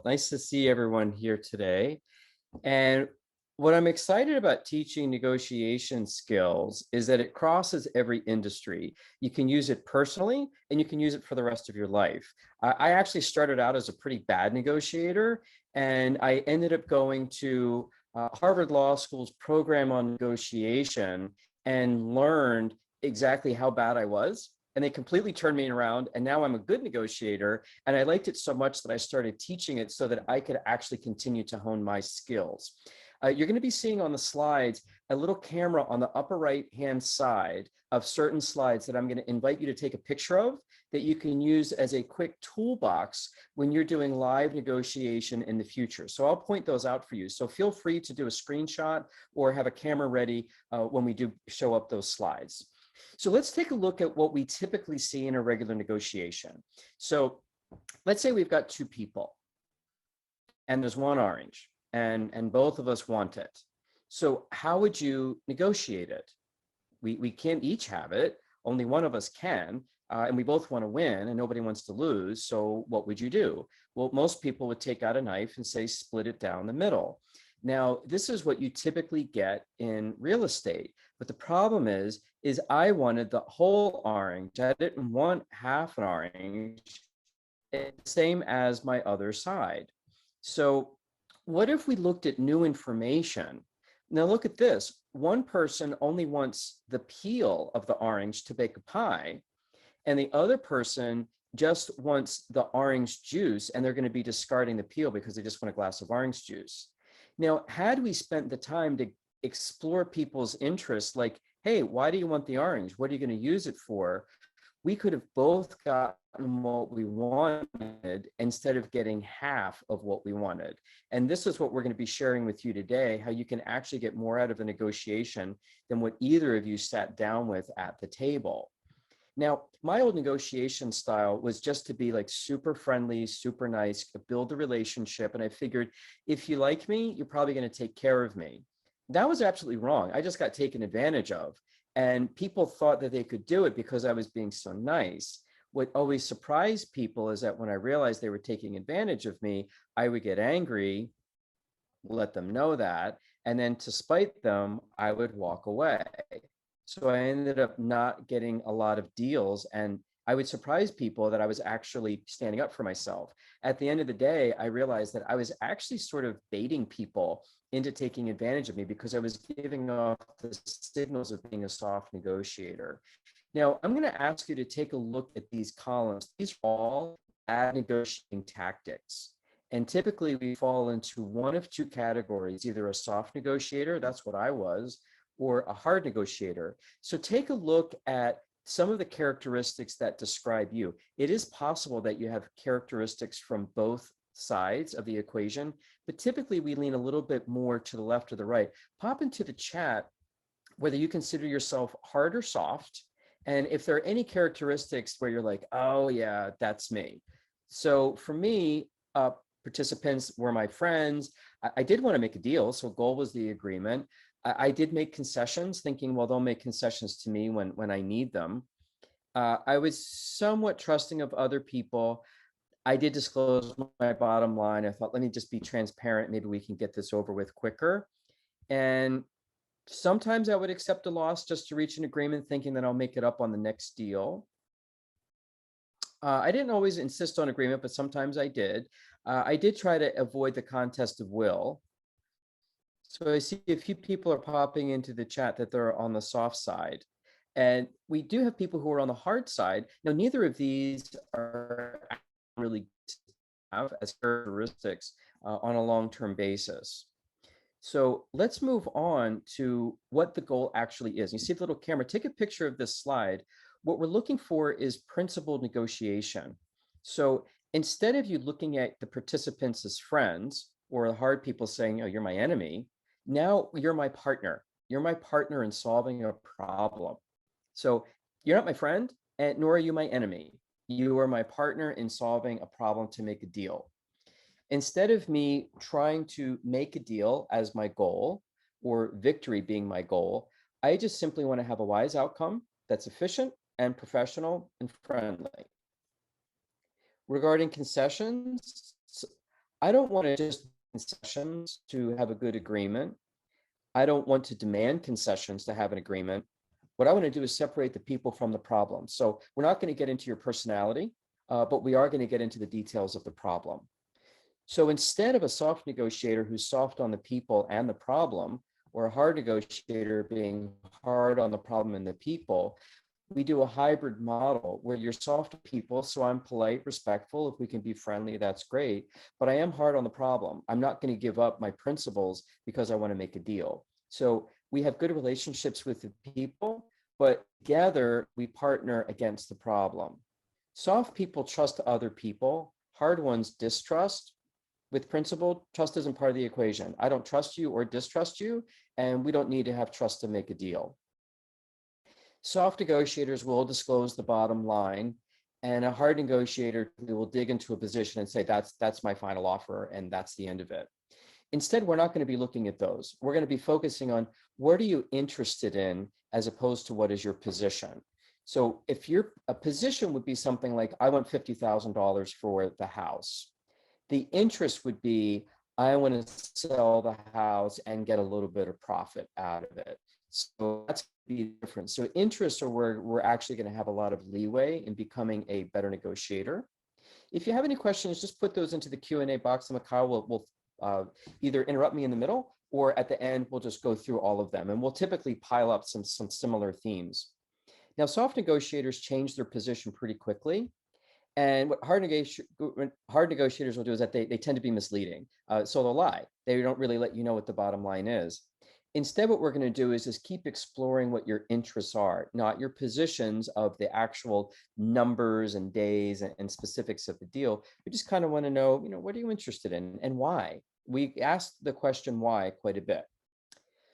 nice to see everyone here today. And what I'm excited about teaching negotiation skills is that it crosses every industry. You can use it personally and you can use it for the rest of your life. I actually started out as a pretty bad negotiator, and I ended up going to Harvard Law School's program on negotiation and learned exactly how bad I was. And they completely turned me around, and now I'm a good negotiator. And I liked it so much that I started teaching it so that I could actually continue to hone my skills. You're going to be seeing on the slides a little camera on the upper right-hand side of certain slides that I'm going to invite you to take a picture of that you can use as a quick toolbox when you're doing live negotiation in the future. So I'll point those out for you. So feel free to do a screenshot or have a camera ready when we do show up those slides. So let's take a look at what we typically see in a regular negotiation. So let's say we've got two people and there's one orange and both of us want it. So how would you negotiate it? We can't each have it, only one of us can, and we both want to win and nobody wants to lose. So what would you do? Well, most people would take out a knife and say, split it down the middle. Now, this is what you typically get in real estate. But the problem is I wanted the whole orange. I didn't want half an orange, same as my other side. So what if we looked at new information? Now look at this. One person only wants the peel of the orange to bake a pie, and the other person just wants the orange juice, and they're going to be discarding the peel because they just want a glass of orange juice. Now, had we spent the time to explore people's interests, like, hey, why do you want the orange? What are you going to use it for? We could have both gotten what we wanted instead of getting half of what we wanted. And this is what we're going to be sharing with you today, how you can actually get more out of a negotiation than what either of you sat down with at the table. Now, my old negotiation style was just to be like super friendly, super nice, build a relationship. And I figured if you like me, you're probably going to take care of me. That was absolutely wrong. I just got taken advantage of. And people thought that they could do it because I was being so nice. What always surprised people is that when I realized they were taking advantage of me, I would get angry, let them know that, and then to spite them, I would walk away. So I ended up not getting a lot of deals, and I would surprise people that I was actually standing up for myself. At the end of the day, I realized that I was actually sort of baiting people into taking advantage of me because I was giving off the signals of being a soft negotiator. Now, I'm going to ask you to take a look at these columns. These are all bad negotiating tactics. And typically we fall into one of two categories, either a soft negotiator, that's what I was, or a hard negotiator. So take a look at some of the characteristics that describe you. It is possible that you have characteristics from both sides of the equation, but typically we lean a little bit more to the left or the right. Pop into the chat whether you consider yourself hard or soft, and if there are any characteristics where you're like, oh yeah, that's me. So for me, participants were my friends. I did want to make a deal, so goal was the agreement. I did make concessions, thinking, well, they'll make concessions to me when I need them. I was somewhat trusting of other people. I did disclose my bottom line. I thought, let me just be transparent. Maybe we can get this over with quicker. And sometimes I would accept a loss just to reach an agreement, thinking that I'll make it up on the next deal. I didn't always insist on agreement, but sometimes I did. I did try to avoid the contest of will. So I see a few people are popping into the chat that they're on the soft side. And we do have people who are on the hard side. Now, neither of these are really have as characteristics on a long-term basis. So let's move on to what the goal actually is. You see the little camera, take a picture of this slide. What we're looking for is principled negotiation. So instead of you looking at the participants as friends or the hard people saying, oh, you're my enemy, now you're my partner. You're my partner in solving a problem. So you're not my friend, and nor are you my enemy. You are my partner in solving a problem to make a deal. Instead of me trying to make a deal as my goal or victory being my goal, I just simply want to have a wise outcome that's efficient and professional and friendly. Regarding concessions, I don't want to just concessions to have a good agreement. I don't want to demand concessions to have an agreement. What I want to do is separate the people from the problem. So we're not going to get into your personality, but we are going to get into the details of the problem. So instead of a soft negotiator who's soft on the people and the problem, or a hard negotiator being hard on the problem and the people, we do a hybrid model where you're soft people. So I'm polite, respectful. If we can be friendly, that's great. But I am hard on the problem. I'm not going to give up my principles because I want to make a deal. So we have good relationships with the people, but together we partner against the problem. Soft people trust other people. Hard ones distrust. With principle, trust isn't part of the equation. I don't trust you or distrust you, and we don't need to have trust to make a deal. Soft negotiators will disclose the bottom line, and a hard negotiator will dig into a position and say, that's my final offer, and that's the end of it. Instead, we're not going to be looking at those. We're going to be focusing on what are you interested in as opposed to what is your position. So if a position would be something like, I want $50,000 for the house. The interest would be, I want to sell the house and get a little bit of profit out of it. So that's be different. So interests are where we're actually going to have a lot of leeway in becoming a better negotiator. If you have any questions, just put those into the Q&A box, and Mikhail will either interrupt me in the middle, or at the end, we'll just go through all of them. And we'll typically pile up some similar themes. Now, soft negotiators change their position pretty quickly. And what hard negotiators will do is that they tend to be misleading. So they'll lie. They don't really let you know what the bottom line is. Instead, what we're going to do is just keep exploring what your interests are, not your positions of the actual numbers and days and specifics of the deal. We just kind of want to know, what are you interested in and why? We ask the question why quite a bit.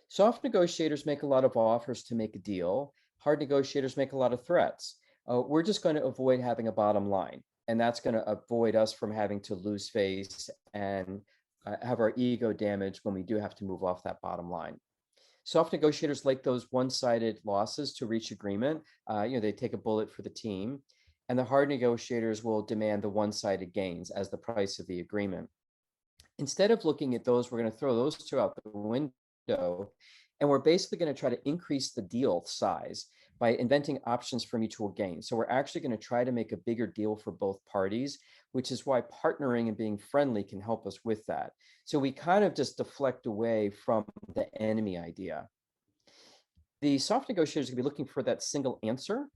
Soft negotiators make a lot of offers to make a deal. Hard negotiators make a lot of threats. We're just going to avoid having a bottom line, and that's going to avoid us from having to lose face and have our ego damaged when we do have to move off that bottom line. Soft negotiators like those one-sided losses to reach agreement. They take a bullet for the team, and the hard negotiators will demand the one-sided gains as the price of the agreement. Instead of looking at those, we're going to throw those two out the window, and we're basically going to try to increase the deal size by inventing options for mutual gain. So we're actually going to try to make a bigger deal for both parties, which is why partnering and being friendly can help us with that. So we kind of just deflect away from the enemy idea. The soft negotiator is going to be looking for that single answer,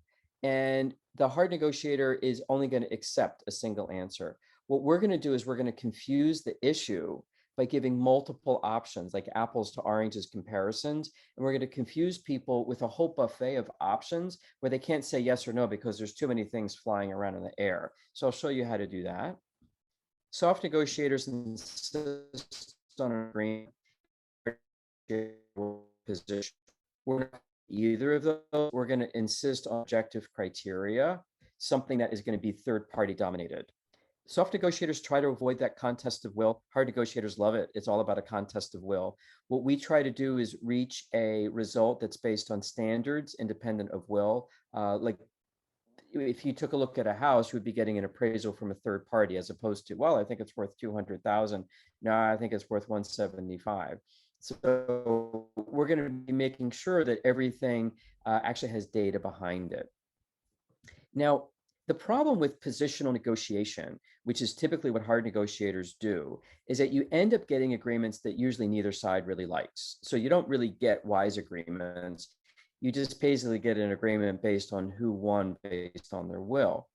and the hard negotiator is only going to accept a single answer. What we're going to do is we're going to confuse the issue by giving multiple options, like apples to oranges comparisons. And we're going to confuse people with a whole buffet of options where they can't say yes or no because there's too many things flying around in the air. So I'll show you how to do that. Soft negotiators insist on an agreement position. We're not either of those. We're going to insist on objective criteria, something that is going to be third-party dominated. Soft negotiators try to avoid that contest of will. Hard negotiators love it. It's all about a contest of will. What we try to do is reach a result that's based on standards, independent of will. Like if you took a look at a house, you would be getting an appraisal from a third party, as opposed to, well, I think it's worth 200,000. No, I think it's worth 175. So we're going to be making sure that everything actually has data behind it. Now, the problem with positional negotiation, which is typically what hard negotiators do, is that you end up getting agreements that usually neither side really likes. So you don't really get wise agreements. You just basically get an agreement based on who won based on their will.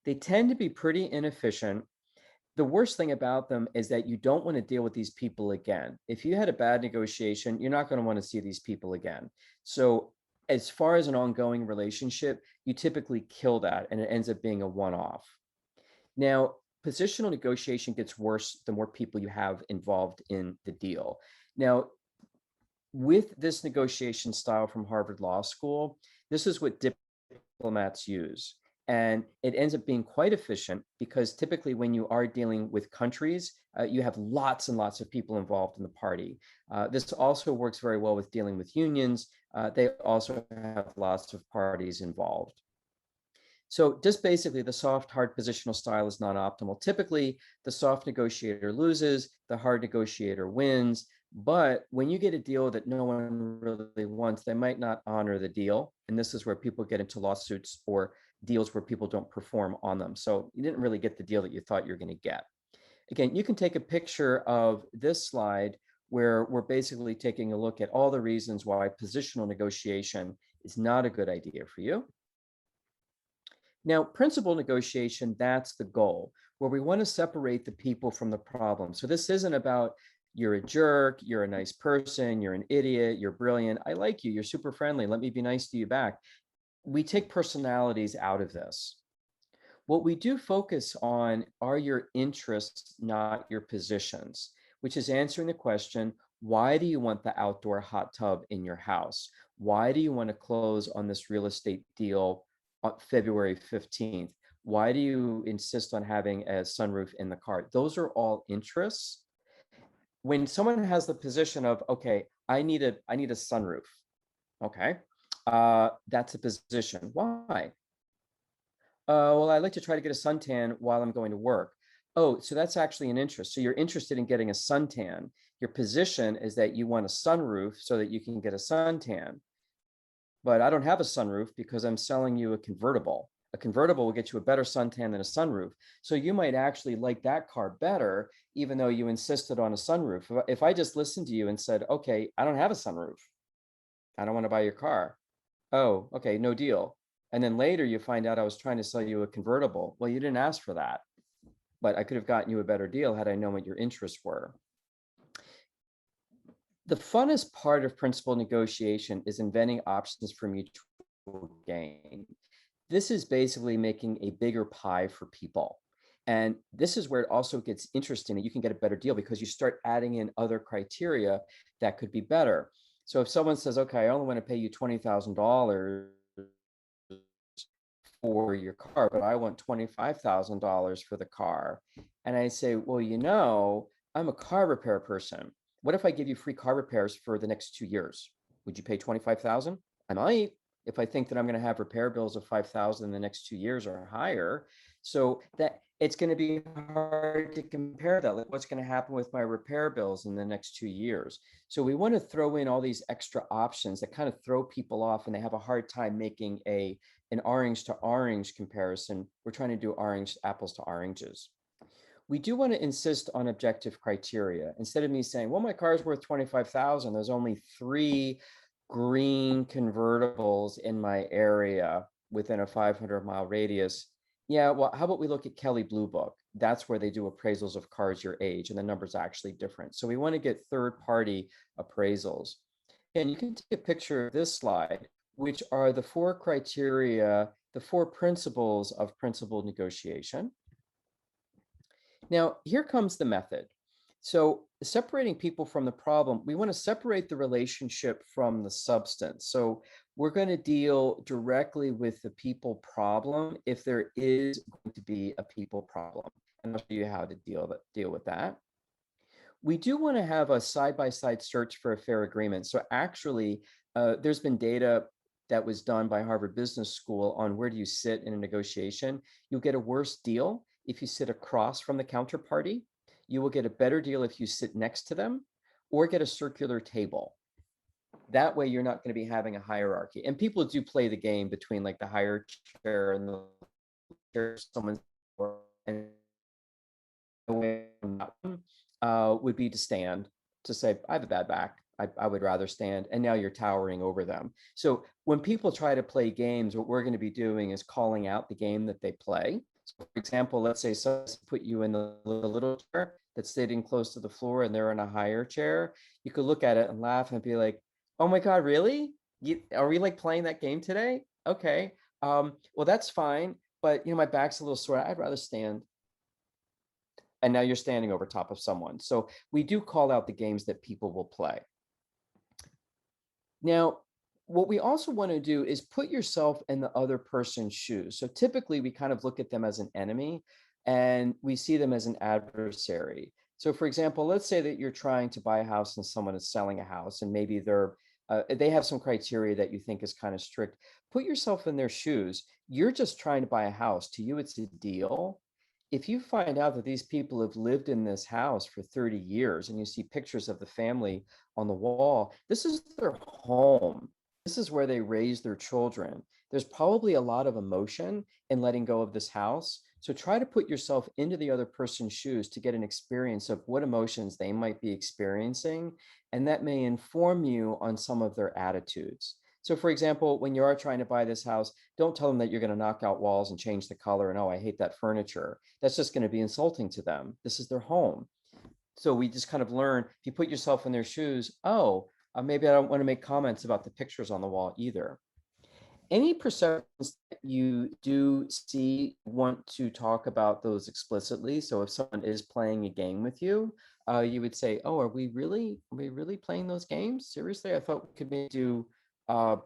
They tend to be pretty inefficient. The worst thing about them is that you don't want to deal with these people again. If you had a bad negotiation, you're not going to want to see these people again. So as far as an ongoing relationship, you typically kill that and it ends up being a one-off. Now, positional negotiation gets worse the more people you have involved in the deal. Now, with this negotiation style from Harvard Law School, this is what diplomats use. And it ends up being quite efficient because typically when you are dealing with countries, you have lots and lots of people involved in the party. This also works very well with dealing with unions. They also have lots of parties involved. So just basically the soft, hard positional style is not optimal. Typically, the soft negotiator loses, the hard negotiator wins. But when you get a deal that no one really wants, they might not honor the deal. And this is where people get into lawsuits or deals where people don't perform on them. So you didn't really get the deal that you thought you're going to get. Again, you can take a picture of this slide where we're basically taking a look at all the reasons why positional negotiation is not a good idea for you. Now, principal negotiation, that's the goal, where we want to separate the people from the problem. So this isn't about you're a jerk, you're a nice person, you're an idiot, you're brilliant, I like you, you're super friendly, let me be nice to you back. We take personalities out of this. What we do focus on are your interests, not your positions, which is answering the question, why do you want the outdoor hot tub in your house? Why do you want to close on this real estate deal on February 15th? Why do you insist on having a sunroof in the car? Those are all interests. When someone has the position of, okay, I need a sunroof. Okay. That's a position. Why? Well, I like to try to get a suntan while I'm going to work. Oh, so that's actually an interest. So you're interested in getting a suntan. Your position is that you want a sunroof so that you can get a suntan. But I don't have a sunroof because I'm selling you a convertible. A convertible will get you a better suntan than a sunroof. So you might actually like that car better, even though you insisted on a sunroof. If I just listened to you and said, okay, I don't have a sunroof, I don't want to buy your car. Oh, okay, no deal. And then later you find out I was trying to sell you a convertible. Well, you didn't ask for that, but I could have gotten you a better deal had I known what your interests were. The funnest part of principal negotiation is inventing options for mutual gain. This is basically making a bigger pie for people. And this is where it also gets interesting that you can get a better deal because you start adding in other criteria that could be better. So if someone says, okay, I only want to pay you $20,000 for your car, but I want $25,000 for the car. And I say, well, I'm a car repair person. What if I give you free car repairs for the next 2 years? Would you pay 25,000? I might, if I think that I'm going to have repair bills of 5,000 in the next 2 years or higher. So that it's going to be hard to compare that. Like what's going to happen with my repair bills in the next 2 years? So we want to throw in all these extra options that kind of throw people off and they have a hard time making an orange to orange comparison. We're trying to do apples to oranges. We do want to insist on objective criteria. Instead of me saying, well, my car's worth 25,000, there's only 3 green convertibles in my area within a 500-mile radius. Yeah, well, how about we look at Kelley Blue Book? That's where they do appraisals of cars your age, and the number's actually different. So we want to get third-party appraisals. And you can take a picture of this slide, which are the 4 criteria, the 4 principles of principled negotiation. Now, here comes the method. So separating people from the problem, we want to separate the relationship from the substance. So we're going to deal directly with the people problem if there is going to be a people problem. And I'll show you how to deal with that. We do want to have a side-by-side search for a fair agreement. So actually, there's been data that was done by Harvard Business School on where do you sit in a negotiation. You'll get a worse deal if you sit across from the counterparty. You will get a better deal if you sit next to them or get a circular table. That way you're not going to be having a hierarchy. And people do play the game between like the higher chair and the chair someone's and would be to stand, to say, I have a bad back. I would rather stand. And now you're towering over them. So when people try to play games, what we're going to be doing is calling out the game that they play. So for example, let's say someone put you in the little chair that's sitting close to the floor and they're in a higher chair. You could look at it and laugh and be like, oh my God, really? Are we like playing that game today? Okay. Well, that's fine. But my back's a little sore. I'd rather stand. And now you're standing over top of someone. So we do call out the games that people will play. Now, what we also want to do is put yourself in the other person's shoes. So typically we kind of look at them as an enemy and we see them as an adversary. So for example, let's say that you're trying to buy a house and someone is selling a house and maybe they're They have some criteria that you think is kind of strict. Put yourself in their shoes. You're just trying to buy a house. To you, it's a deal. If you find out that these people have lived in this house for 30 years and you see pictures of the family on the wall, this is their home. This is where they raise their children. There's probably a lot of emotion in letting go of this house. So try to put yourself into the other person's shoes to get an experience of what emotions they might be experiencing. And that may inform you on some of their attitudes. So for example, when you are trying to buy this house, don't tell them that you're going to knock out walls and change the color and, oh, I hate that furniture. That's just going to be insulting to them. This is their home. So we just kind of learn, if you put yourself in their shoes, oh, maybe I don't want to make comments about the pictures on the wall either. Any perceptions that you do see, want to talk about those explicitly. So if someone is playing a game with you, you would say, oh, are we really playing those games? Seriously, I thought we could maybe do a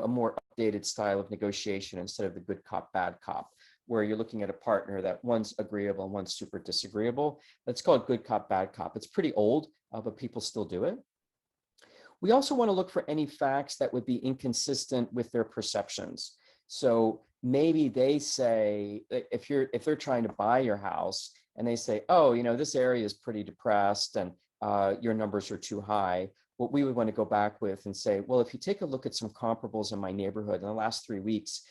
more updated style of negotiation instead of the good cop, bad cop, where you're looking at a partner that one's agreeable and one's super disagreeable. Let's call it good cop, bad cop. It's pretty old, but people still do it. We also want to look for any facts that would be inconsistent with their perceptions. So maybe they say, if they're trying to buy your house and they say, oh, this area is pretty depressed and your numbers are too high, what we would want to go back with and say, well, if you take a look at some comparables in my neighborhood, in the last 3 weeks,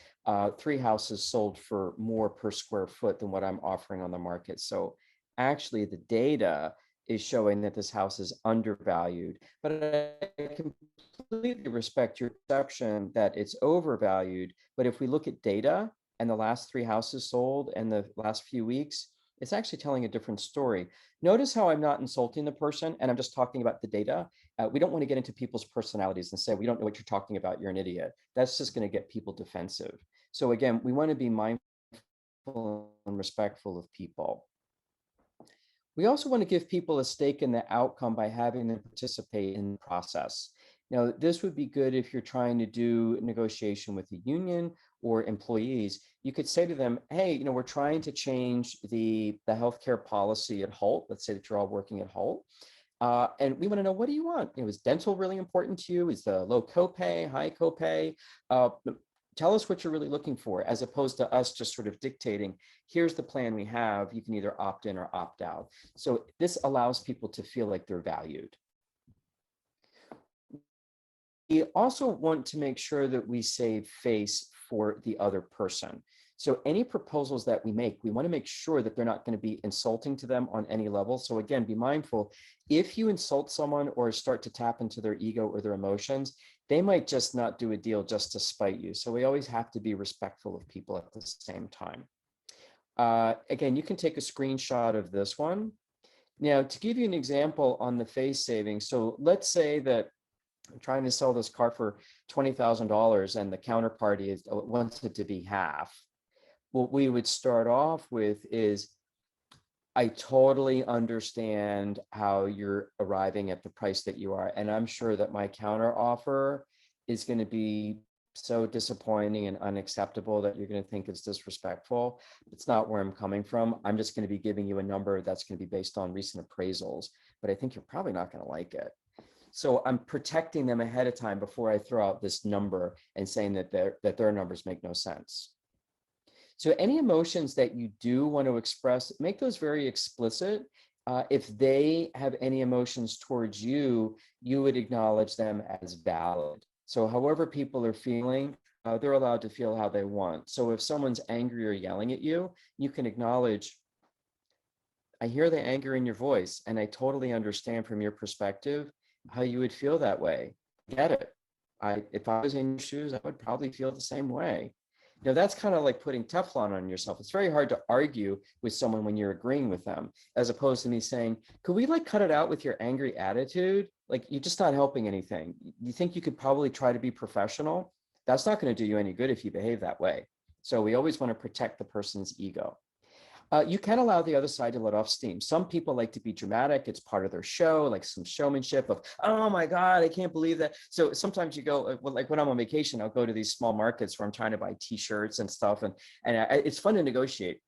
3 houses sold for more per square foot than what I'm offering on the market. So actually the data is showing that this house is undervalued, but I completely respect your perception that it's overvalued. But if we look at data and the last 3 houses sold in the last few weeks, it's actually telling a different story. Notice how I'm not insulting the person and I'm just talking about the data. We don't want to get into people's personalities and say, we don't know what you're talking about, you're an idiot. That's just going to get people defensive. So again, we want to be mindful and respectful of people. We also want to give people a stake in the outcome by having them participate in the process. Now, this would be good if you're trying to do negotiation with a union or employees. You could say to them, hey, we're trying to change the healthcare policy at Hult. Let's say that you're all working at Hult. And we want to know, what do you want? Is dental really important to you? Is the low copay, high copay? Tell us what you're really looking for, as opposed to us just sort of dictating, here's the plan we have, you can either opt in or opt out. So this allows people to feel like they're valued. We also want to make sure that we save face for the other person. So any proposals that we make, we want to make sure that they're not going to be insulting to them on any level. So again, be mindful, if you insult someone or start to tap into their ego or their emotions, they might just not do a deal just to spite you. So we always have to be respectful of people at the same time. Again, you can take a screenshot of this one. Now, to give you an example on the face saving, so let's say that I'm trying to sell this car for $20,000 and the counterparty wants it to be half. What we would start off with is, I totally understand how you're arriving at the price that you are. And I'm sure that my counter offer is going to be so disappointing and unacceptable that you're going to think it's disrespectful. It's not where I'm coming from. I'm just going to be giving you a number that's going to be based on recent appraisals, but I think you're probably not going to like it. So I'm protecting them ahead of time before I throw out this number and saying that their numbers make no sense. So any emotions that you do want to express, make those very explicit. If they have any emotions towards you, you would acknowledge them as valid. So however people are feeling, they're allowed to feel how they want. So if someone's angry or yelling at you, you can acknowledge, I hear the anger in your voice, and I totally understand from your perspective how you would feel that way. Get it. If I was in your shoes, I would probably feel the same way. That's kind of like putting Teflon on yourself. It's very hard to argue with someone when you're agreeing with them, as opposed to me saying, could we cut it out with your angry attitude? You're just not helping anything. You think you could probably try to be professional? That's not going to do you any good if you behave that way. So we always want to protect the person's ego. You can allow the other side to let off steam. Some people like to be dramatic. It's part of their show, like some showmanship of, oh my God, I can't believe that. So sometimes you go, like when I'm on vacation, I'll go to these small markets where I'm trying to buy t-shirts and stuff. And it's fun to negotiate.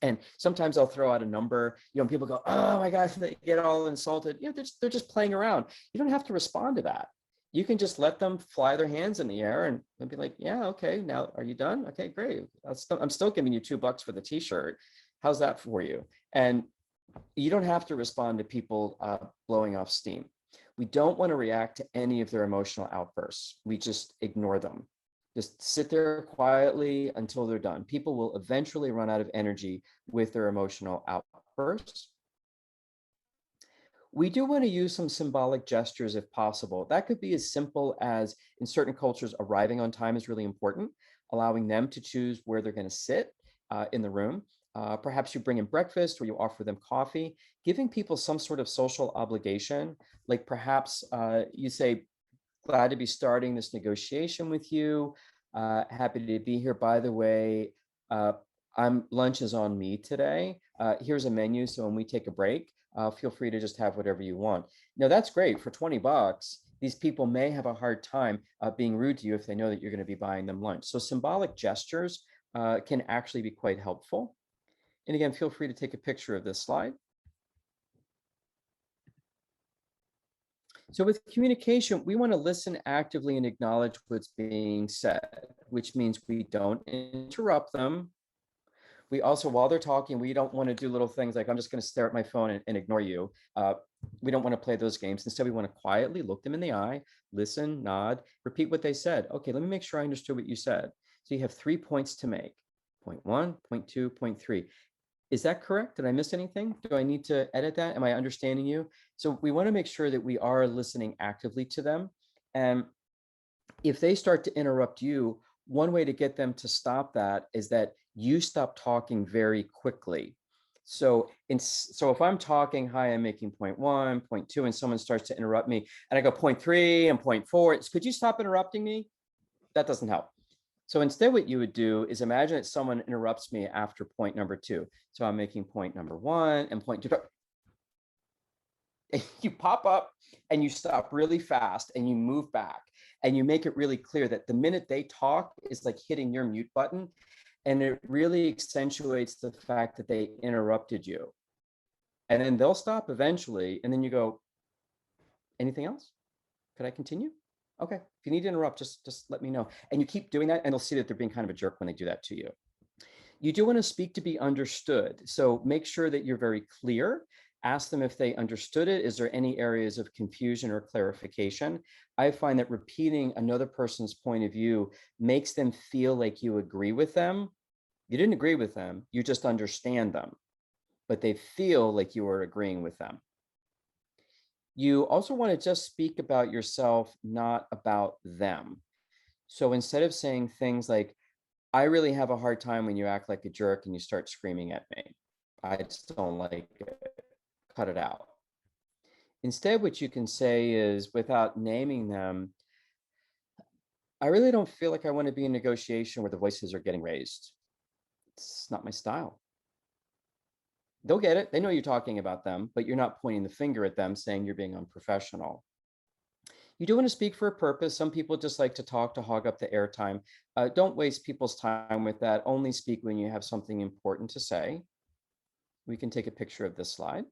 And sometimes I'll throw out a number, people go, oh my gosh, they get all insulted. They're just playing around. You don't have to respond to that. you can just let them fly their hands in the air and be like, yeah, okay, now are you done? Okay, great. I'm still giving you $2 for the t-shirt. How's that for you? And you don't have to respond to people blowing off steam. We don't want to react to any of their emotional outbursts. We just ignore them. Just sit there quietly until they're done. People will eventually run out of energy with their emotional outbursts. We do want to use some symbolic gestures if possible. That could be as simple as, in certain cultures, arriving on time is really important, allowing them to choose where they're going to sit in the room. Perhaps you bring in breakfast or you offer them coffee, giving people some sort of social obligation. Like perhaps you say, glad to be starting this negotiation with you. Happy to be here. By the way, lunch is on me today. Here's a menu, so when we take a break, feel free to just have whatever you want. Now that's great. For $20, these people may have a hard time being rude to you if they know that you're going to be buying them lunch. So symbolic gestures can actually be quite helpful. And again, feel free to take a picture of this slide. So with communication, we want to listen actively and acknowledge what's being said, which means we don't interrupt them. We also, while they're talking, we don't want to do little things like, I'm just going to stare at my phone and ignore you. We don't want to play those games. Instead, we want to quietly look them in the eye, listen, nod, repeat what they said. Okay, let me make sure I understood what you said. So you have 3 points to make. Point 1, point 2, point 3. Is that correct? Did I miss anything? Do I need to edit that? Am I understanding you? So we want to make sure that we are listening actively to them. And if they start to interrupt you, one way to get them to stop that is that you stop talking very quickly. So if I'm talking, hi, I'm making point 1, point 2, and someone starts to interrupt me, and I go point 3 and point 4, could you stop interrupting me? That doesn't help. So instead, what you would do is imagine that someone interrupts me after point number 2. So I'm making point number 1 and point 2. You pop up and you stop really fast and you move back and you make it really clear that the minute they talk is like hitting your mute button, and it really accentuates the fact that they interrupted you. And then they'll stop eventually, and then you go, anything else? Could I continue? Okay, if you need to interrupt, just let me know. And you keep doing that, and they'll see that they're being kind of a jerk when they do that to you. You do want to speak to be understood. So make sure that you're very clear. Ask them if they understood it. Is there any areas of confusion or clarification? I find that repeating another person's point of view makes them feel like you agree with them. You didn't agree with them, you just understand them, but they feel like you are agreeing with them. You also want to just speak about yourself, not about them. So instead of saying things like, I really have a hard time when you act like a jerk and you start screaming at me, I just don't like it, cut it out. Instead, what you can say is, without naming them, I really don't feel like I want to be in negotiation where the voices are getting raised. It's not my style. They'll get it. They know you're talking about them, but you're not pointing the finger at them saying you're being unprofessional. You do want to speak for a purpose. Some people just like to talk to hog up the airtime. Don't waste people's time with that. Only speak when you have something important to say. We can take a picture of this slide.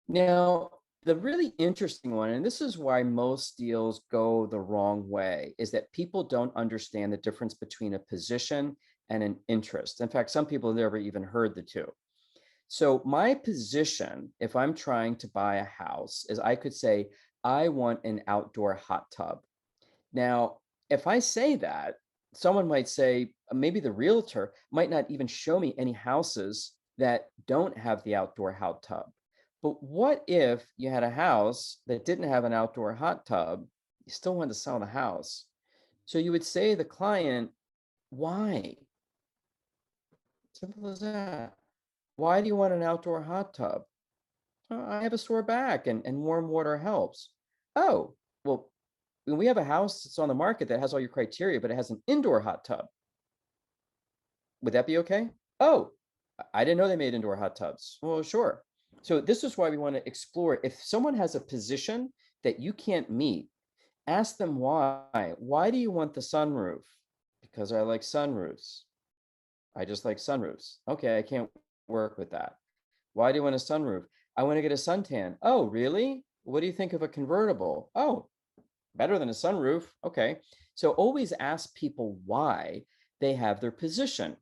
Now, the really interesting one, and this is why most deals go the wrong way, is that people don't understand the difference between a position and an interest. In fact, some people have never even heard the two. So my position, if I'm trying to buy a house, is I could say, I want an outdoor hot tub. Now, if I say that, someone might say, maybe the realtor might not even show me any houses that don't have the outdoor hot tub. But what if you had a house that didn't have an outdoor hot tub? You still wanted to sell the house. So you would say to the client, why? Simple as that. Why do you want an outdoor hot tub? I have a sore back and warm water helps. Oh, well, when we have a house that's on the market that has all your criteria, but it has an indoor hot tub, would that be okay? Oh, I didn't know they made indoor hot tubs. Well, sure. So this is why we want to explore. If someone has a position that you can't meet, ask them why. Why do you want the sunroof? Because I like sunroofs. I just like sunroofs. Okay, I can't work with that. Why do you want a sunroof? I want to get a suntan. Oh, really? What do you think of a convertible? Oh, better than a sunroof. Okay. So always ask people why they have their position.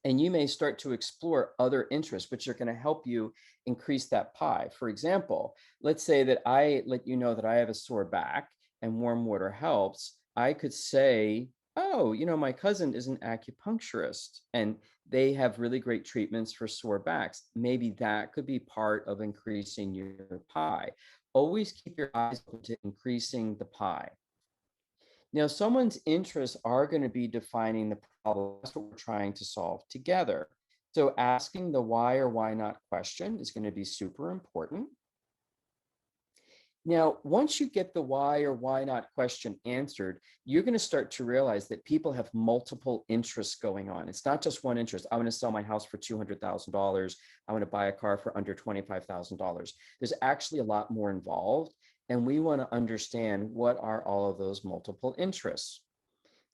And you may start to explore other interests, which are going to help you increase that pie. For example, let's say that I let you know that I have a sore back and warm water helps. I could say, oh, my cousin is an acupuncturist and they have really great treatments for sore backs. Maybe that could be part of increasing your pie. Always keep your eyes open to increasing the pie. Now, someone's interests are going to be defining the problem. That's what we're trying to solve together. So asking the why or why not question is going to be super important. Now, once you get the why or why not question answered, you're going to start to realize that people have multiple interests going on. It's not just one interest. I want to sell my house for $200,000. I want to buy a car for under $25,000. There's actually a lot more involved. And we want to understand what are all of those multiple interests.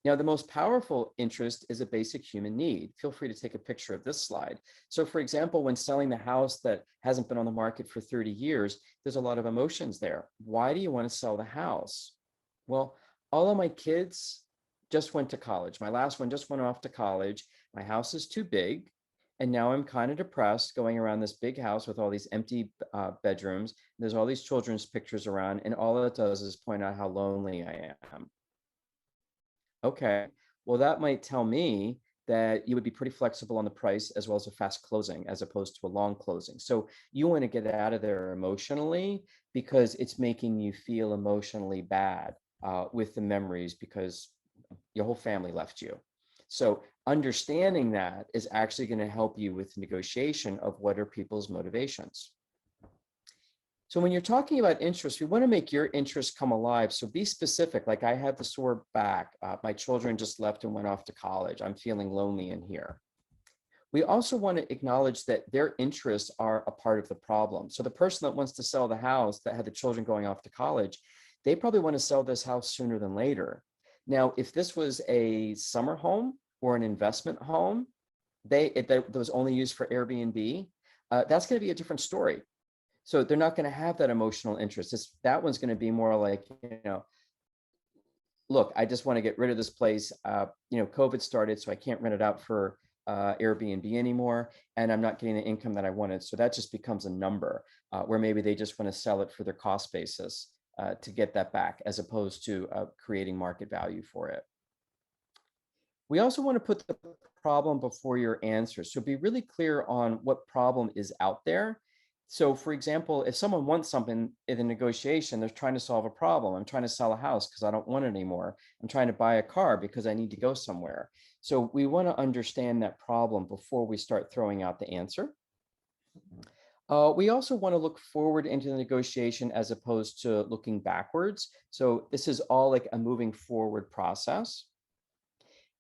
Now, the most powerful interest is a basic human need. Feel free to take a picture of this slide. So for example, when selling the house that hasn't been on the market for 30 years, there's a lot of emotions there. Why do you want to sell the house? Well, all of my kids just went to college. My last one just went off to college. My house is too big. And now I'm kind of depressed going around this big house with all these empty bedrooms. There's all these children's pictures around, and all it does is point out how lonely I am. Okay, well, that might tell me that you would be pretty flexible on the price as well as a fast closing as opposed to a long closing. So you want to get out of there emotionally because it's making you feel emotionally bad with the memories because your whole family left you. So understanding that is actually going to help you with negotiation of what are people's motivations. So when you're talking about interests, we want to make your interests come alive. So be specific. Like I have the sore back. My children just left and went off to college. I'm feeling lonely in here. We also want to acknowledge that their interests are a part of the problem. So the person that wants to sell the house that had the children going off to college, they probably want to sell this house sooner than later. Now, if this was a summer home or an investment home, that was only used for Airbnb, that's going to be a different story. So they're not going to have that emotional interest. That one's going to be more like, look, I just want to get rid of this place. COVID started, so I can't rent it out for Airbnb anymore, and I'm not getting the income that I wanted. So that just becomes a number where maybe they just want to sell it for their cost basis to get that back, as opposed to creating market value for it. We also want to put the problem before your answer. So be really clear on what problem is out there. So for example, if someone wants something in a negotiation, they're trying to solve a problem. I'm trying to sell a house because I don't want it anymore. I'm trying to buy a car because I need to go somewhere. So we want to understand that problem before we start throwing out the answer. We also want to look forward into the negotiation as opposed to looking backwards. So this is all like a moving forward process.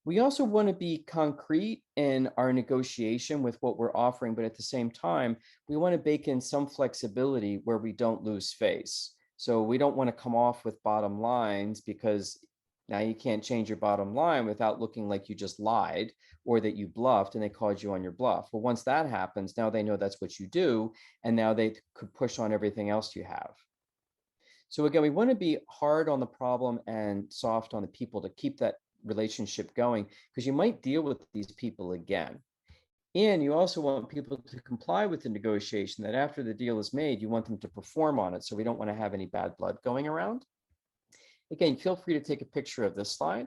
We also want to be concrete in our negotiation with what we're offering, but at the same time, we want to bake in some flexibility where we don't lose face. So we don't want to come off with bottom lines because now you can't change your bottom line without looking like you just lied or that you bluffed and they called you on your bluff. Well, once that happens, now they know that's what you do, and now they could push on everything else you have. So again, we want to be hard on the problem and soft on the people to keep that relationship going, because you might deal with these people again. And you also want people to comply with the negotiation, that after the deal is made, you want them to perform on it. So we don't want to have any bad blood going around. Again, feel free to take a picture of this slide.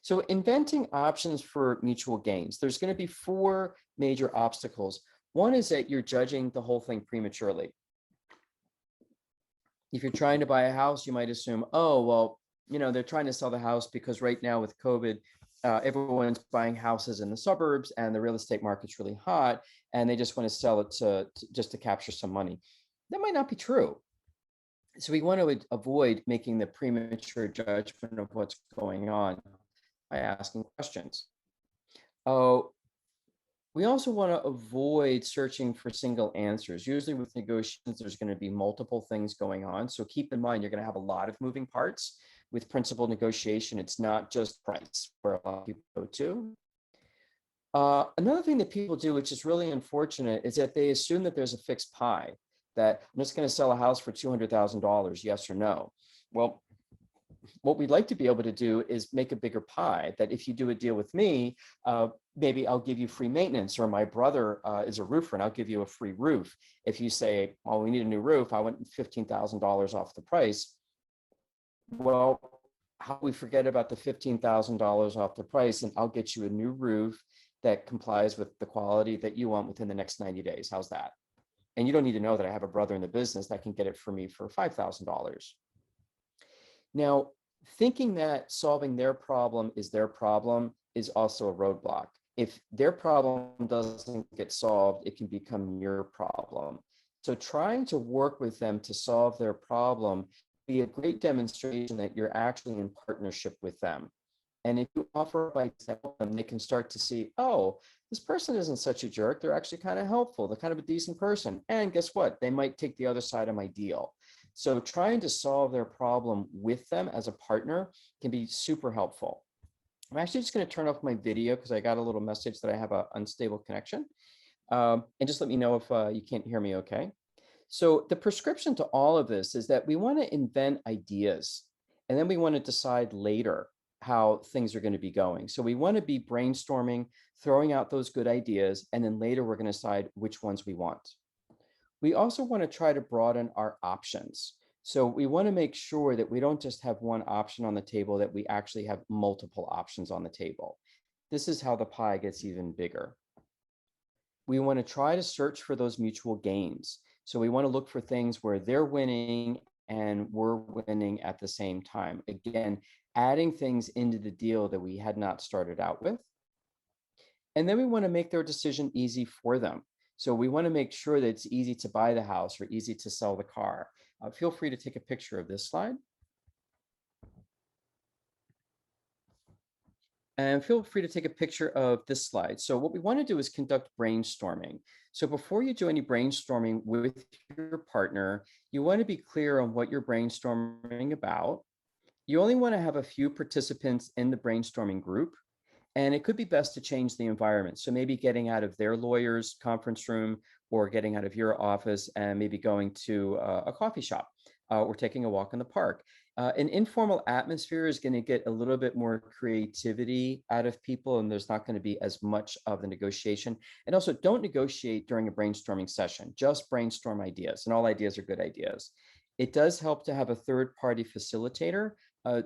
So inventing options for mutual gains. There's going to be 4 major obstacles. One is that you're judging the whole thing prematurely. If you're trying to buy a house, you might assume, oh, well, they're trying to sell the house because right now with COVID, everyone's buying houses in the suburbs and the real estate market's really hot, and they just want to sell it just to capture some money. That might not be true. So we want to avoid making the premature judgment of what's going on by asking questions. Oh, we also want to avoid searching for single answers. Usually with negotiations, there's going to be multiple things going on. So keep in mind, you're going to have a lot of moving parts. With principal negotiation, it's not just price where a lot of people go to. Another thing that people do, which is really unfortunate, is that they assume that there's a fixed pie, that I'm just going to sell a house for $200,000, yes or no. Well, what we'd like to be able to do is make a bigger pie, that if you do a deal with me, maybe I'll give you free maintenance, or my brother is a roofer and I'll give you a free roof. If you say, well, we need a new roof, I want $15,000 off the price. Well, how we forget about the $15,000 off the price, and I'll get you a new roof that complies with the quality that you want within the next 90 days. How's that? And you don't need to know that I have a brother in the business that can get it for me for $5,000. Now, thinking that solving their problem is also a roadblock. If their problem doesn't get solved, it can become your problem. So trying to work with them to solve their problem be a great demonstration that you're actually in partnership with them. And if you offer advice to help them, they can start to see, oh, this person isn't such a jerk. They're actually kind of helpful. They're kind of a decent person. And guess what? They might take the other side of my deal. So trying to solve their problem with them as a partner can be super helpful. I'm actually just going to turn off my video because I got a little message that I have an unstable connection. And just let me know if you can't hear me okay. So the prescription to all of this is that we want to invent ideas, and then we want to decide later how things are going to be going. So we want to be brainstorming, throwing out those good ideas, and then later we're going to decide which ones we want. We also want to try to broaden our options. So we want to make sure that we don't just have one option on the table, that we actually have multiple options on the table. This is how the pie gets even bigger. We want to try to search for those mutual gains. So we want to look for things where they're winning and we're winning at the same time. Again, adding things into the deal that we had not started out with. And then we want to make their decision easy for them. So we want to make sure that it's easy to buy the house or easy to sell the car. Feel free to take a picture of this slide. And feel free to take a picture of this slide. So what we want to do is conduct brainstorming. So before you do any brainstorming with your partner, you want to be clear on what you're brainstorming about. You only want to have a few participants in the brainstorming group. And it could be best to change the environment. So maybe getting out of their lawyer's conference room, or getting out of your office and maybe going to a coffee shop, or taking a walk in the park. An informal atmosphere is going to get a little bit more creativity out of people, and there's not going to be as much of the negotiation. And also, don't negotiate during a brainstorming session. Just brainstorm ideas, and all ideas are good ideas. It does help to have a third-party facilitator,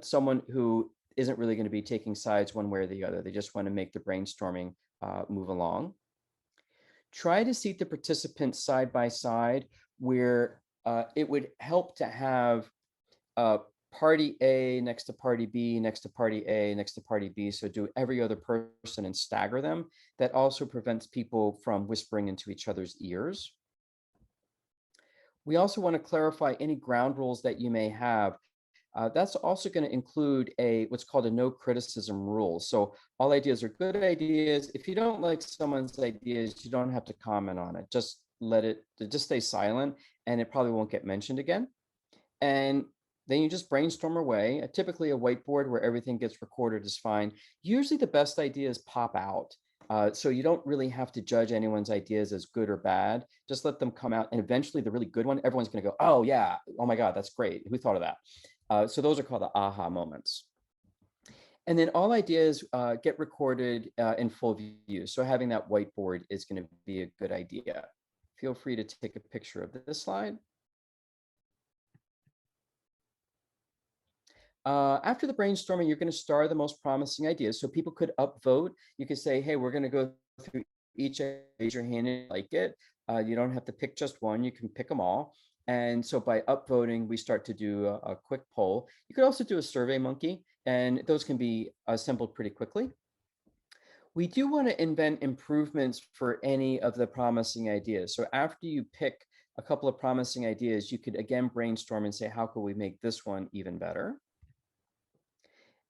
someone who isn't really going to be taking sides one way or the other. They just want to make the brainstorming move along. Try to seat the participants side by side, where it would help to have party A next to party B, next to party A, next to party B. So do every other person and stagger them. That also prevents people from whispering into each other's ears. We also want to clarify any ground rules that you may have. That's also going to include what's called a no criticism rule. So all ideas are good ideas. If you don't like someone's ideas, you don't have to comment on it. Just just stay silent, and it probably won't get mentioned again. And then you just brainstorm away. Typically a whiteboard where everything gets recorded is fine. Usually the best ideas pop out. So you don't really have to judge anyone's ideas as good or bad. Just let them come out, and eventually the really good one, everyone's going to go, oh yeah, oh my God, that's great. Who thought of that? So those are called the aha moments. And then all ideas get recorded in full view. So having that whiteboard is going to be a good idea. Feel free to take a picture of this slide. After the brainstorming, you're going to star the most promising ideas. So people could upvote. You could say, hey, we're going to go through each, raise your hand and like it. You don't have to pick just one. You can pick them all. And so by upvoting, we start to do a quick poll. You could also do a survey monkey, and those can be assembled pretty quickly. We do want to invent improvements for any of the promising ideas. So after you pick a couple of promising ideas, you could again brainstorm and say, how can we make this one even better?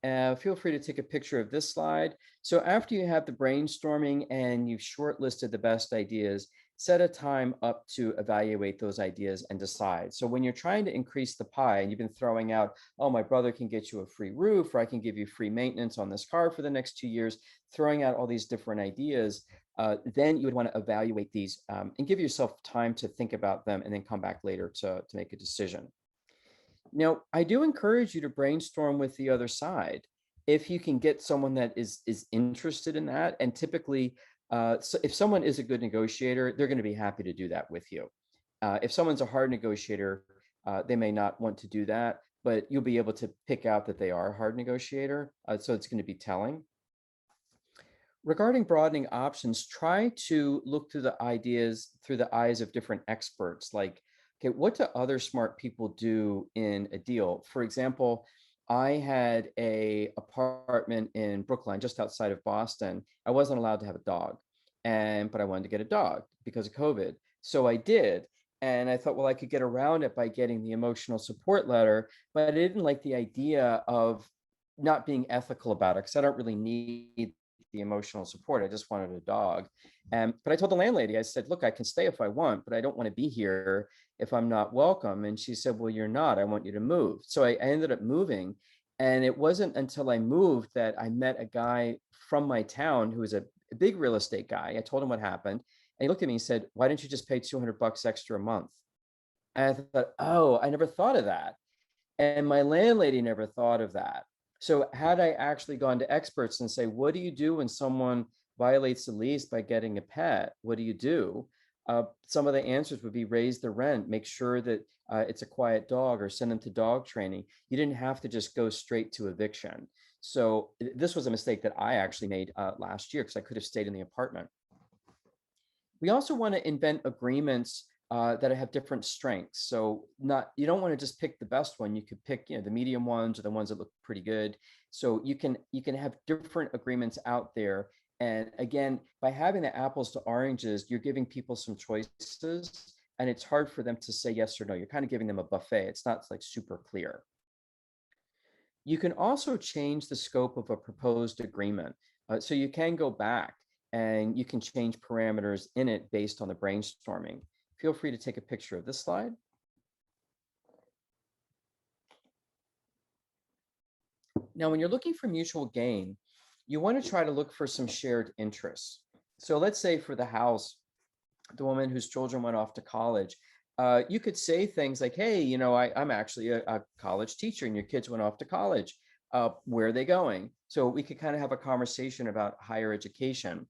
Feel free to take a picture of this slide. So after you have the brainstorming and you've shortlisted the best ideas, set a time up to evaluate those ideas and decide. So when you're trying to increase the pie and you've been throwing out, oh, my brother can get you a free roof, or I can give you free maintenance on this car for the next 2 years, throwing out all these different ideas, then you would want to evaluate these and give yourself time to think about them and then come back later to make a decision. Now, I do encourage you to brainstorm with the other side if you can get someone that is interested in that. And typically, so if someone is a good negotiator, they're going to be happy to do that with you. If someone's a hard negotiator, they may not want to do that, but you'll be able to pick out that they are a hard negotiator. So it's going to be telling. Regarding broadening options, try to look through the ideas through the eyes of different experts. Like, okay, what do other smart people do in a deal? For example, I had a apartment in Brookline, just outside of Boston. I wasn't allowed to have a dog, but I wanted to get a dog because of COVID. So I did. And I thought, well, I could get around it by getting the emotional support letter, but I didn't like the idea of not being ethical about it because I don't really need the emotional support. I just wanted a dog. But I told the landlady, I said, look, I can stay if I want, but I don't want to be here if I'm not welcome. And she said, well, you're not. I want you to move. So I ended up moving. And it wasn't until I moved that I met a guy from my town who was a big real estate guy. I told him what happened. And he looked at me and said, why didn't you just pay $200 extra a month? And I thought, oh, I never thought of that. And my landlady never thought of that. So had I actually gone to experts and say, what do you do when someone violates the lease by getting a pet? What do you do? Some of the answers would be raise the rent, make sure that it's a quiet dog, or send them to dog training. You didn't have to just go straight to eviction. So this was a mistake that I actually made last year because I could have stayed in the apartment. We also want to invent agreements that have different strengths. So you don't want to just pick the best one. You could pick, the medium ones or the ones that look pretty good. So you can have different agreements out there. And again, by having the apples to oranges, you're giving people some choices, and it's hard for them to say yes or no. You're kind of giving them a buffet. It's not like super clear. You can also change the scope of a proposed agreement. So you can go back and you can change parameters in it based on the brainstorming. Feel free to take a picture of this slide. Now, when you're looking for mutual gain, you want to try to look for some shared interests. So let's say for the house, the woman whose children went off to college, you could say things like, hey, I'm actually a college teacher and your kids went off to college. Where are they going? So we could kind of have a conversation about higher education.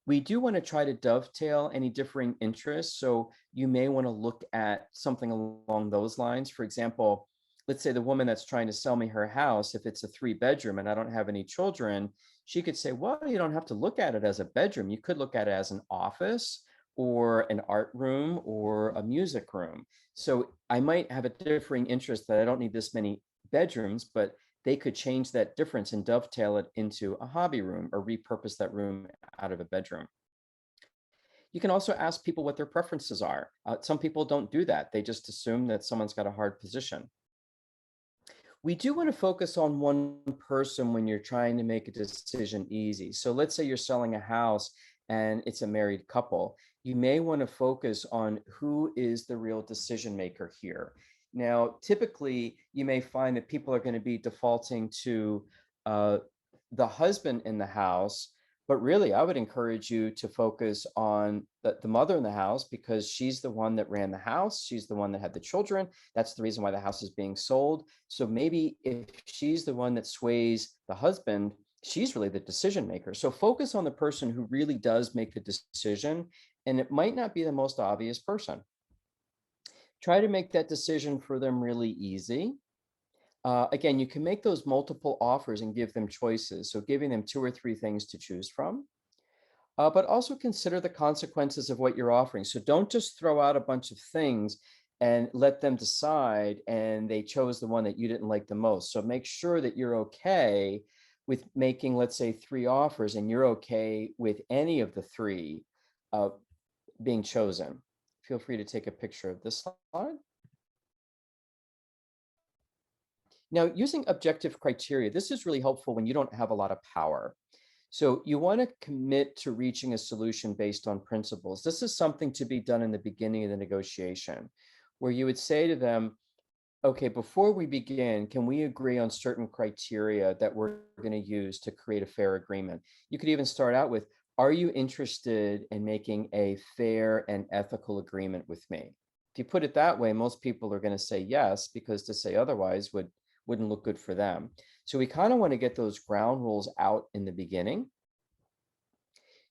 We do want to try to dovetail any differing interests. So you may want to look at something along those lines. For example, let's say the woman that's trying to sell me her house, if it's a 3-bedroom and I don't have any children, she could say, well, you don't have to look at it as a bedroom. You could look at it as an office or an art room or a music room. So I might have a differing interest that I don't need this many bedrooms, but they could change that difference and dovetail it into a hobby room or repurpose that room out of a bedroom. You can also ask people what their preferences are. Some people don't do that. They just assume that someone's got a hard position. We do want to focus on one person when you're trying to make a decision easy. So let's say you're selling a house and it's a married couple. You may want to focus on who is the real decision maker here. Now, typically, you may find that people are going to be defaulting to the husband in the house, but really, I would encourage you to focus on the mother in the house because she's the one that ran the house. She's the one that had the children. That's the reason why the house is being sold. So maybe if she's the one that sways the husband, she's really the decision maker. So focus on the person who really does make the decision, and it might not be the most obvious person. Try to make that decision for them really easy. Again, you can make those multiple offers and give them choices. So giving them 2 or 3 things to choose from, but also consider the consequences of what you're offering. So don't just throw out a bunch of things and let them decide and they chose the one that you didn't like the most. So make sure that you're okay with making, let's say, 3 offers and you're okay with any of the 3 being chosen. Feel free to take a picture of this slide. Now, using objective criteria, this is really helpful when you don't have a lot of power. So you want to commit to reaching a solution based on principles. This is something to be done in the beginning of the negotiation, where you would say to them, okay, before we begin, can we agree on certain criteria that we're going to use to create a fair agreement? You could even start out with, are you interested in making a fair and ethical agreement with me? If you put it that way, most people are going to say yes, because to say otherwise wouldn't look good for them. So we kind of want to get those ground rules out in the beginning.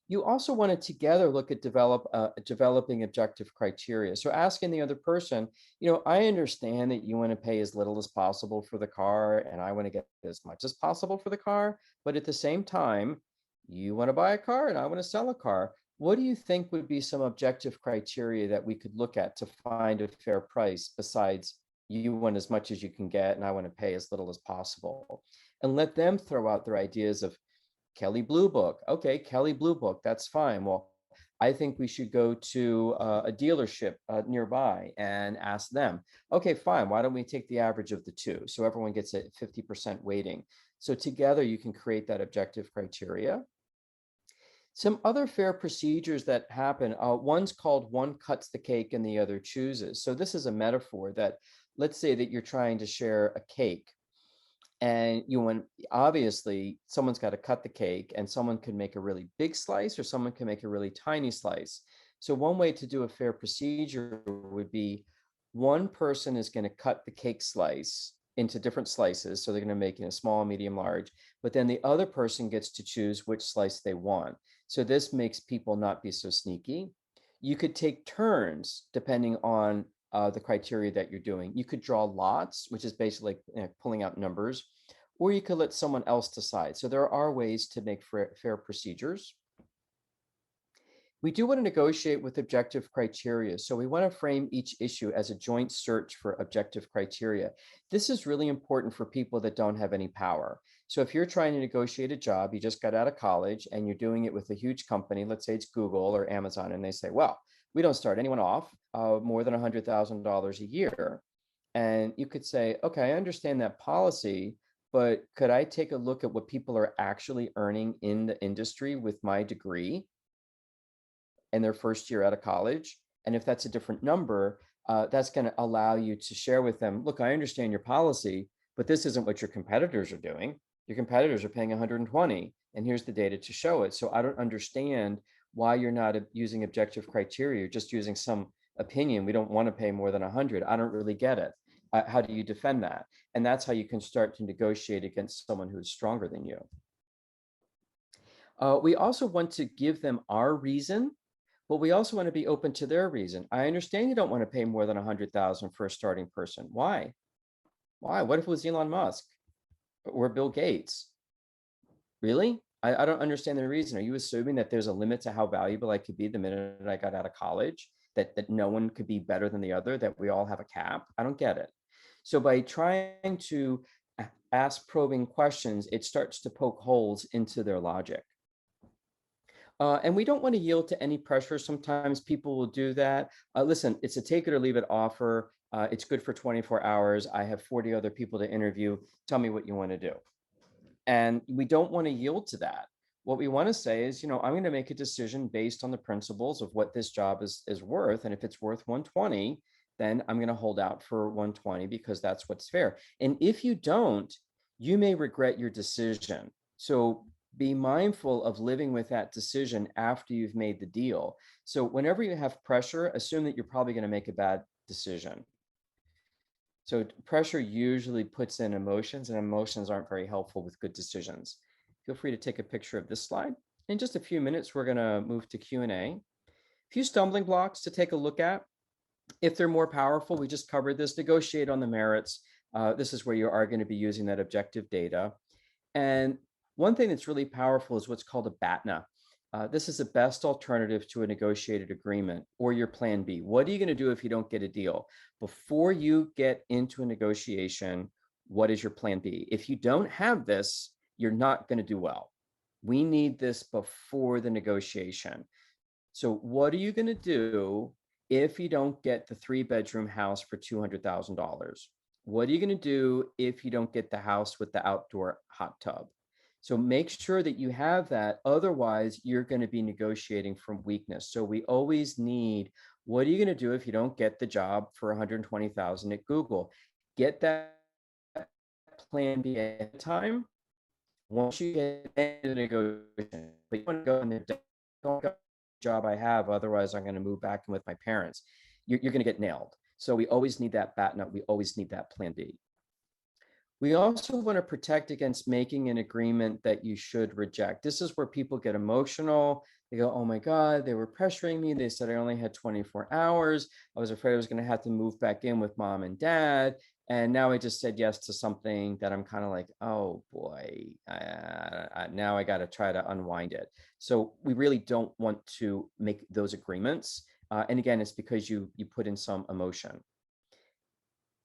You also want to together look at developing objective criteria. So asking the other person, I understand that you want to pay as little as possible for the car, and I want to get as much as possible for the car. But at the same time, you want to buy a car and I want to sell a car. What do you think would be some objective criteria that we could look at to find a fair price besides you want as much as you can get and I want to pay as little as possible? And let them throw out their ideas of Kelly Blue Book. Okay, Kelly Blue Book, that's fine. Well, I think we should go to a dealership nearby and ask them. Okay, fine. Why don't we take the average of the two? So everyone gets a 50% weighting. So together you can create that objective criteria. Some other fair procedures that happen, one's called one cuts the cake and the other chooses. So this is a metaphor that, let's say that you're trying to share a cake, and obviously someone's got to cut the cake, and someone can make a really big slice or someone can make a really tiny slice. So one way to do a fair procedure would be one person is going to cut the cake slice into different slices. So they're going to make a small, medium, large, but then the other person gets to choose which slice they want. So this makes people not be so sneaky. You could take turns depending on the criteria that you're doing. You could draw lots, which is basically pulling out numbers, or you could let someone else decide. So there are ways to make fair procedures. We do want to negotiate with objective criteria. So we want to frame each issue as a joint search for objective criteria. This is really important for people that don't have any power. So if you're trying to negotiate a job, you just got out of college and you're doing it with a huge company, let's say it's Google or Amazon, and they say, well, we don't start anyone off more than $100,000 a year. And you could say, okay, I understand that policy, but could I take a look at what people are actually earning in the industry with my degree in their first year out of college? And if that's a different number, that's going to allow you to share with them, look, I understand your policy, but this isn't what your competitors are doing. Your competitors are paying 120, and here's the data to show it. So I don't understand why you're not using objective criteria. You're just using some opinion. We don't want to pay more than 100. I don't really get it. How do you defend that? And that's how you can start to negotiate against someone who's stronger than you. We also want to give them our reason, but we also want to be open to their reason. I understand you don't want to pay more than 100,000 for a starting person. Why? Why? What if it was Elon Musk or Bill Gates? Really? I don't understand the reason. Are you assuming that there's a limit to how valuable I could be the minute I got out of college? That no one could be better than the other, that we all have a cap? I don't get it. So by trying to ask probing questions, it starts to poke holes into their logic. And we don't want to yield to any pressure. Sometimes people will do that. Listen, it's a take it or leave it offer. It's good for 24 hours. I have 40 other people to interview. Tell me what you want to do. And we don't want to yield to that. What we want to say is, I'm going to make a decision based on the principles of what this job is worth. And if it's worth 120, then I'm going to hold out for 120 because that's what's fair. And if you don't, you may regret your decision. So be mindful of living with that decision after you've made the deal. So whenever you have pressure, assume that you're probably going to make a bad decision. So pressure usually puts in emotions, and emotions aren't very helpful with good decisions. Feel free to take a picture of this slide. In just a few minutes, we're going to move to Q&A. A few stumbling blocks to take a look at. If they're more powerful, we just covered this, negotiate on the merits. This is where you are going to be using that objective data. And one thing that's really powerful is what's called a BATNA. This is the best alternative to a negotiated agreement or your plan B. What are you going to do if you don't get a deal? Before you get into a negotiation, what is your plan B? If you don't have this, you're not going to do well. We need this before the negotiation. So what are you going to do if you don't get the 3-bedroom house for $200,000? What are you going to do if you don't get the house with the outdoor hot tub? So make sure that you have that. Otherwise, you're going to be negotiating from weakness. So we always need, what are you going to do if you don't get the job for 120,000 at Google? Get that plan B ahead of time. Once you get into negotiation, but you want to go in there, don't go job I have, otherwise I'm going to move back in with my parents. You're going to get nailed. So we always need that bat nut. We always need that plan B. We also want to protect against making an agreement that you should reject. This is where people get emotional. They go, oh my God, they were pressuring me. They said I only had 24 hours. I was afraid I was going to have to move back in with mom and dad. And now I just said yes to something that I'm kind of like, oh boy, now I got to try to unwind it. So we really don't want to make those agreements. And again, it's because you put in some emotion.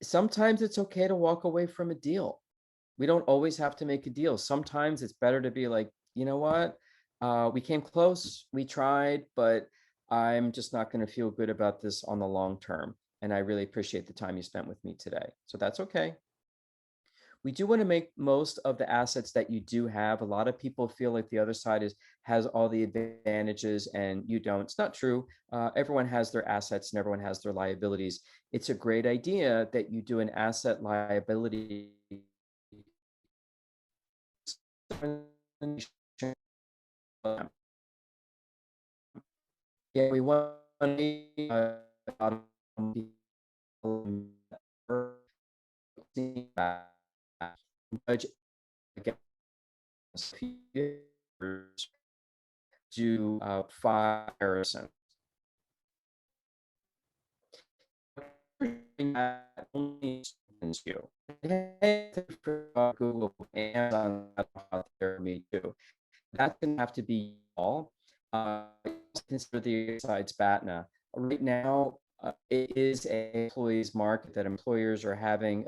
Sometimes it's okay to walk away from a deal. We don't always have to make a deal. Sometimes it's better to be like, you know what? We came close, we tried, but I'm just not going to feel good about this on the long term. And I really appreciate the time you spent with me today. So that's okay. We do want to make most of the assets that you do have. A lot of people feel like the other side has all the advantages and you don't. It's not true. Everyone has their assets and everyone has their liabilities. It's a great idea that you do an asset liability. Yeah, we want do fire only you. Google, Amazon, me too. That's going to have to be all. Consider the sides BATNA. Right now, it is a employees market that employers are having.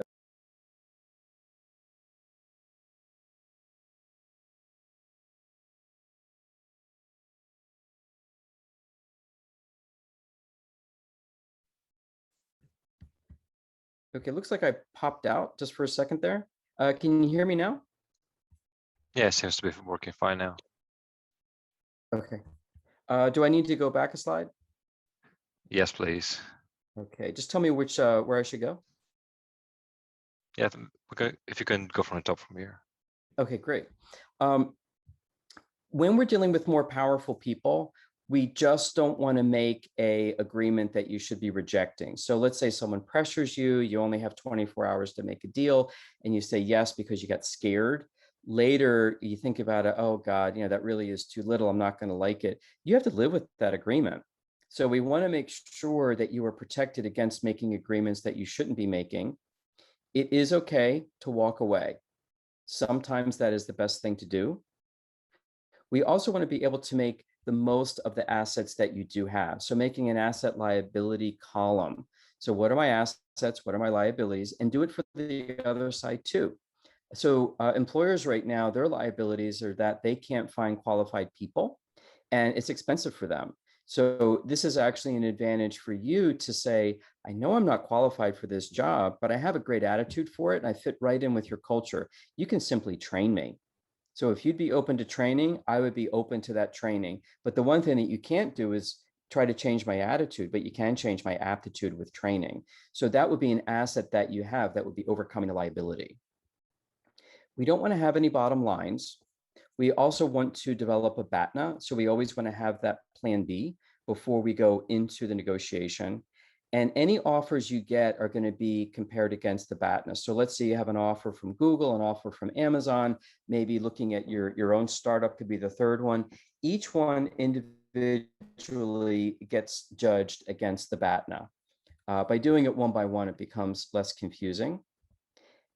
Okay, looks like I popped out just for a second there. Can you hear me now? Yeah, it seems to be working fine now. Okay. Do I need to go back a slide? Yes, please. Okay, just tell me which where I should go. Yeah, okay, if you can go from the top from here. Okay, great. When we're dealing with more powerful people, we just don't want to make a agreement that you should be rejecting. So let's say someone pressures you, you only have 24 hours to make a deal, and you say yes because you got scared. Later, you think about it, oh God, that really is too little. I'm not going to like it. You have to live with that agreement. So we want to make sure that you are protected against making agreements that you shouldn't be making. It is okay to walk away. Sometimes that is the best thing to do. We also want to be able to make the most of the assets that you do have. So making an asset liability column. So what are my assets? What are my liabilities? And do it for the other side too. So employers right now, their liabilities are that they can't find qualified people and it's expensive for them. So this is actually an advantage for you to say, I know I'm not qualified for this job, but I have a great attitude for it and I fit right in with your culture. You can simply train me. So if you'd be open to training, I would be open to that training. But the one thing that you can't do is try to change my attitude, but you can change my aptitude with training. So that would be an asset that you have that would be overcoming a liability. We don't want to have any bottom lines. We also want to develop a BATNA. So we always want to have that plan B before we go into the negotiation. And any offers you get are going to be compared against the BATNA. So let's say you have an offer from Google, an offer from Amazon, maybe looking at your own startup could be the third one. Each one individually gets judged against the BATNA. By doing it one by one, it becomes less confusing.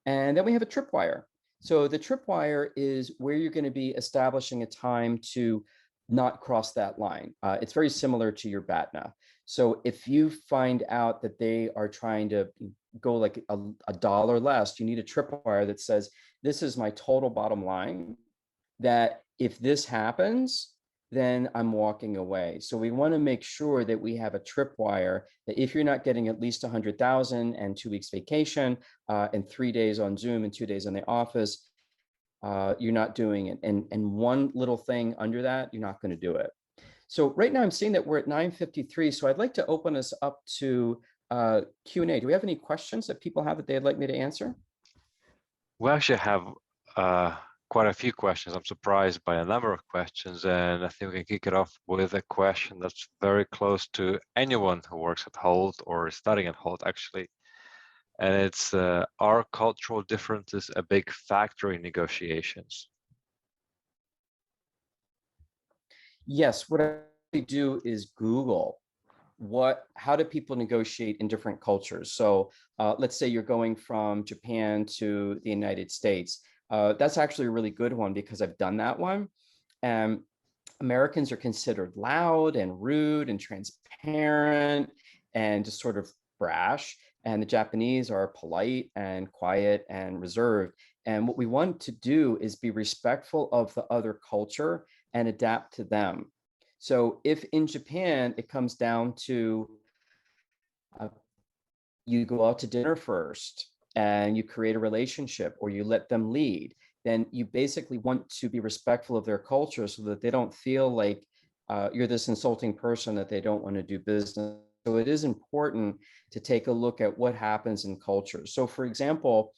And then we have a tripwire. So the tripwire is where you're going to be establishing a time to not cross that line. It's very similar to your BATNA. So if you find out that they are trying to go like a dollar less, you need a tripwire that says, this is my total bottom line, that if this happens, then I'm walking away. So we want to make sure that we have a tripwire that if you're not getting at least 100,000 and 2 weeks vacation and 3 days on Zoom and 2 days in the office, you're not doing it. And one little thing under that, you're not going to do it. So right now I'm seeing that we're at 9:53. So I'd like to open us up to Q&A. Do we have any questions that people have that they'd like me to answer? We actually have quite a few questions. I'm surprised by a number of questions, and I think we can kick it off with a question that's very close to anyone who works at Hult or is studying at Hult, actually. And it's, are cultural differences a big factor in negotiations? Yes, what I do is Google how do people negotiate in different cultures. So let's say you're going from Japan to the United States. That's actually a really good one because I've done that one. And Americans are considered loud and rude and transparent and just sort of brash. And the Japanese are polite and quiet and reserved. And what we want to do is be respectful of the other culture and adapt to them. So if in Japan, it comes down to uh, you go out to dinner first and you create a relationship or you let them lead, then you basically want to be respectful of their culture so that they don't feel like you're this insulting person that they don't want to do business. So it is important to take a look at what happens in cultures. So for example,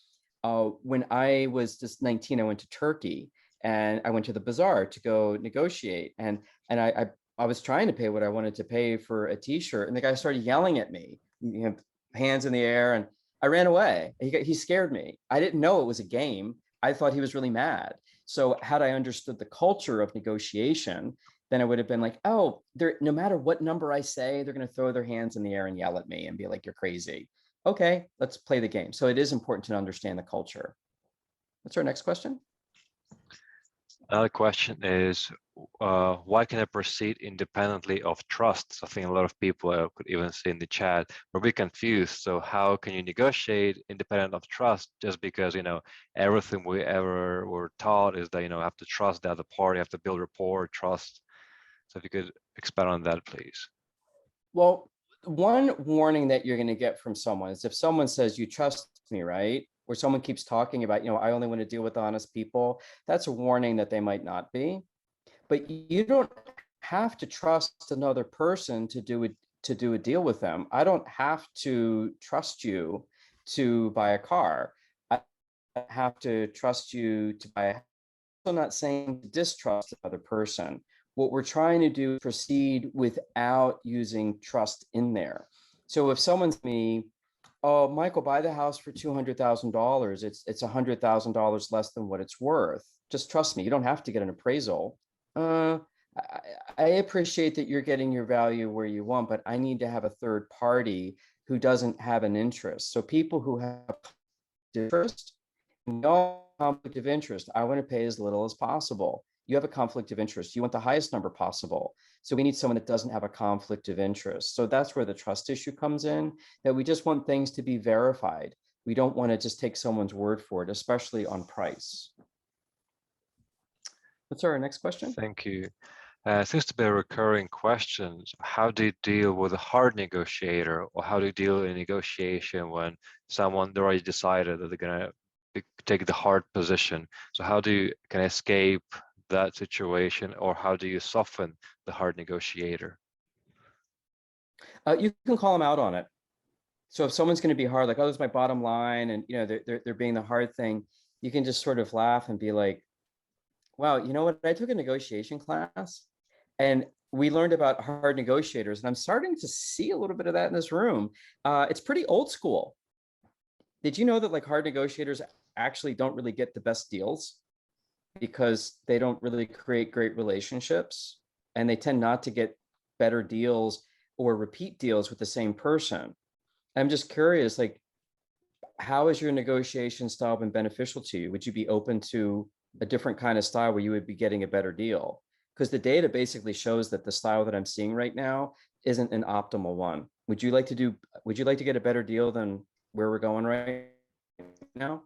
when I was just 19, I went to Turkey and I went to the bazaar to go negotiate. And I was trying to pay what I wanted to pay for a t-shirt. And the guy started yelling at me, you know, hands in the air. And I ran away. He scared me. I didn't know it was a game. I thought he was really mad. So had I understood the culture of negotiation, then I would have been like, oh, no matter what number I say, they're going to throw their hands in the air and yell at me and be like, you're crazy. Okay, let's play the game. So it is important to understand the culture. What's our next question? Another question is, why can I proceed independently of trust? I think a lot of people could even say in the chat are a bit confused. So how can you negotiate independent of trust just because, everything we ever were taught is that, have to trust the other party, have to build rapport, trust. So if you could expand on that, please. Well, one warning that you're going to get from someone is if someone says, you trust me, right? Or someone keeps talking about, I only want to deal with honest people. That's a warning that they might not be. But you don't have to trust another person to do a deal with them. I don't have to trust you to buy a car. I have to trust you to buy a house. I'm not saying to distrust the other person. What we're trying to do is proceed without using trust in there. So if someone's me, oh, Michael, buy the house for $200,000. It's $100,000 less than what it's worth. Just trust me. You don't have to get an appraisal. I appreciate that you're getting your value where you want, but I need to have a third party who doesn't have an interest. So people who have interest, no conflict of interest. I want to pay as little as possible. You have a conflict of interest. You want the highest number possible. So we need someone that doesn't have a conflict of interest. So that's where the trust issue comes in, that we just want things to be verified. We don't want to just take someone's word for it, especially on price. What's our next question? Thank you. Seems to be a recurring question. How do you deal with a hard negotiator, or how do you deal in negotiation when someone they already decided that they're gonna take the hard position? So how do you can escape that situation, or how do you soften the hard negotiator? You can call them out on it. So if someone's going to be hard, like, oh, this is my bottom line, and they're being the hard thing, you can just sort of laugh and be like, wow, you know what? I took a negotiation class and we learned about hard negotiators, and I'm starting to see a little bit of that in this room. It's pretty old school. Did you know that like hard negotiators actually don't really get the best deals because they don't really create great relationships, and they tend not to get better deals or repeat deals with the same person? I'm just curious, like, how has your negotiation style been beneficial to you? Would you be open to a different kind of style where you would be getting a better deal? Because the data basically shows that the style that I'm seeing right now isn't an optimal one. Would you like to get a better deal than where we're going right now?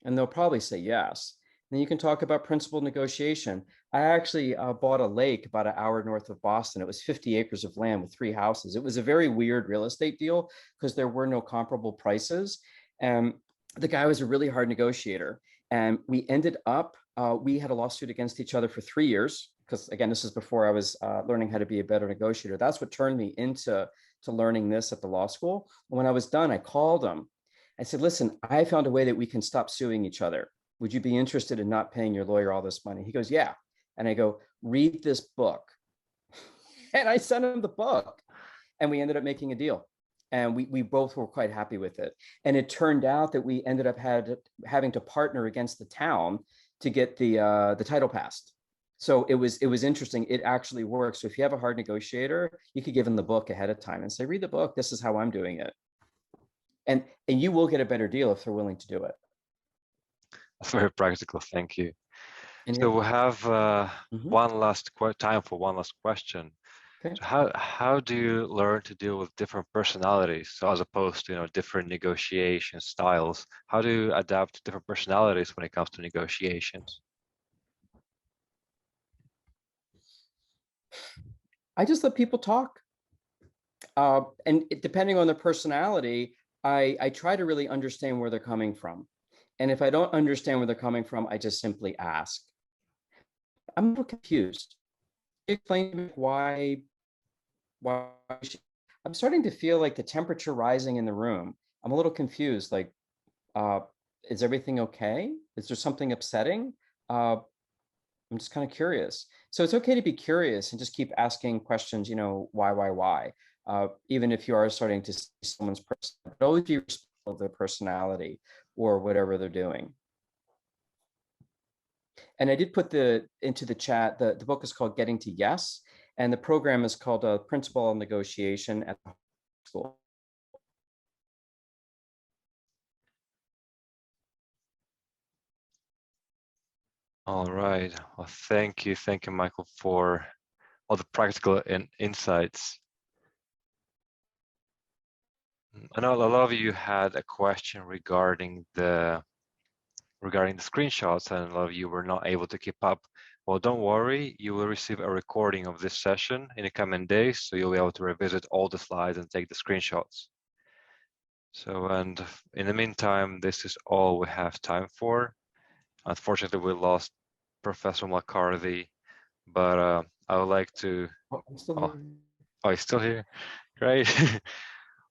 And they'll probably say yes. Then you can talk about principled negotiation. I actually bought a lake about an hour north of Boston. It was 50 acres of land with 3 houses. It was a very weird real estate deal because there were no comparable prices. And the guy was a really hard negotiator. And we ended up, we had a lawsuit against each other for 3 years, because again, this is before I was learning how to be a better negotiator. That's what turned me into learning this at the law school. And when I was done, I called him. I said, listen, I found a way that we can stop suing each other. Would you be interested in not paying your lawyer all this money? He goes, yeah. And I go, read this book. And I sent him the book, and we ended up making a deal. And we both were quite happy with it. And it turned out that we ended up having to partner against the town to get the title passed. So it was interesting. It actually works. So if you have a hard negotiator, you could give them the book ahead of time and say, read the book. This is how I'm doing it. And you will get a better deal if they're willing to do it. That's very practical. Thank you. And So we'll have Mhm. time for one last question. Okay. So how do you learn to deal with different personalities, so as opposed to different negotiation styles? How do you adapt to different personalities when it comes to negotiations? I just let people talk. And depending on their personality, I try to really understand where they're coming from. And if I don't understand where they're coming from, I just simply ask. I'm a little confused. Can you explain to me why I'm starting to feel like the temperature rising in the room. I'm a little confused. Like, uh, is everything okay? Is there something upsetting? I'm just kind of curious. So it's okay to be curious and just keep asking questions, why? Even if you are starting to see someone's person, but always be respectful of their personality or whatever they're doing. And I did put into the chat, the book is called Getting to Yes, and the program is called Principle of Negotiation at the School. All right. Well, thank you, Michael, for all the practical insights. I know a lot of you had a question regarding the screenshots, and a lot of you were not able to keep up. Well, don't worry, you will receive a recording of this session in the coming days, so you'll be able to revisit all the slides and take the screenshots. So, and in the meantime, this is all we have time for. Unfortunately, we lost Professor McCarthy, but I would like to. Oh, I'm still Oh, here. oh, he's still here. Great.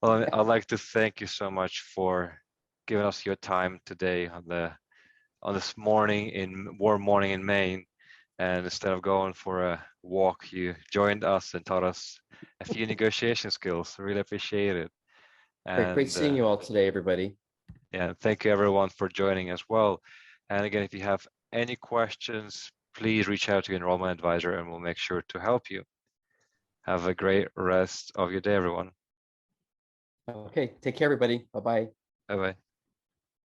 Well, I'd like to thank you so much for giving us your time today on this warm morning in Maine. And instead of going for a walk, you joined us and taught us a few negotiation skills. Really appreciate it. Great And seeing you all today, everybody. yeah, thank you everyone for joining as well. And again, if you have any questions, please reach out to your enrollment advisor and we'll make sure to help you. Have a great rest of your day, everyone. Okay, take care, everybody. Bye-bye. Bye-bye.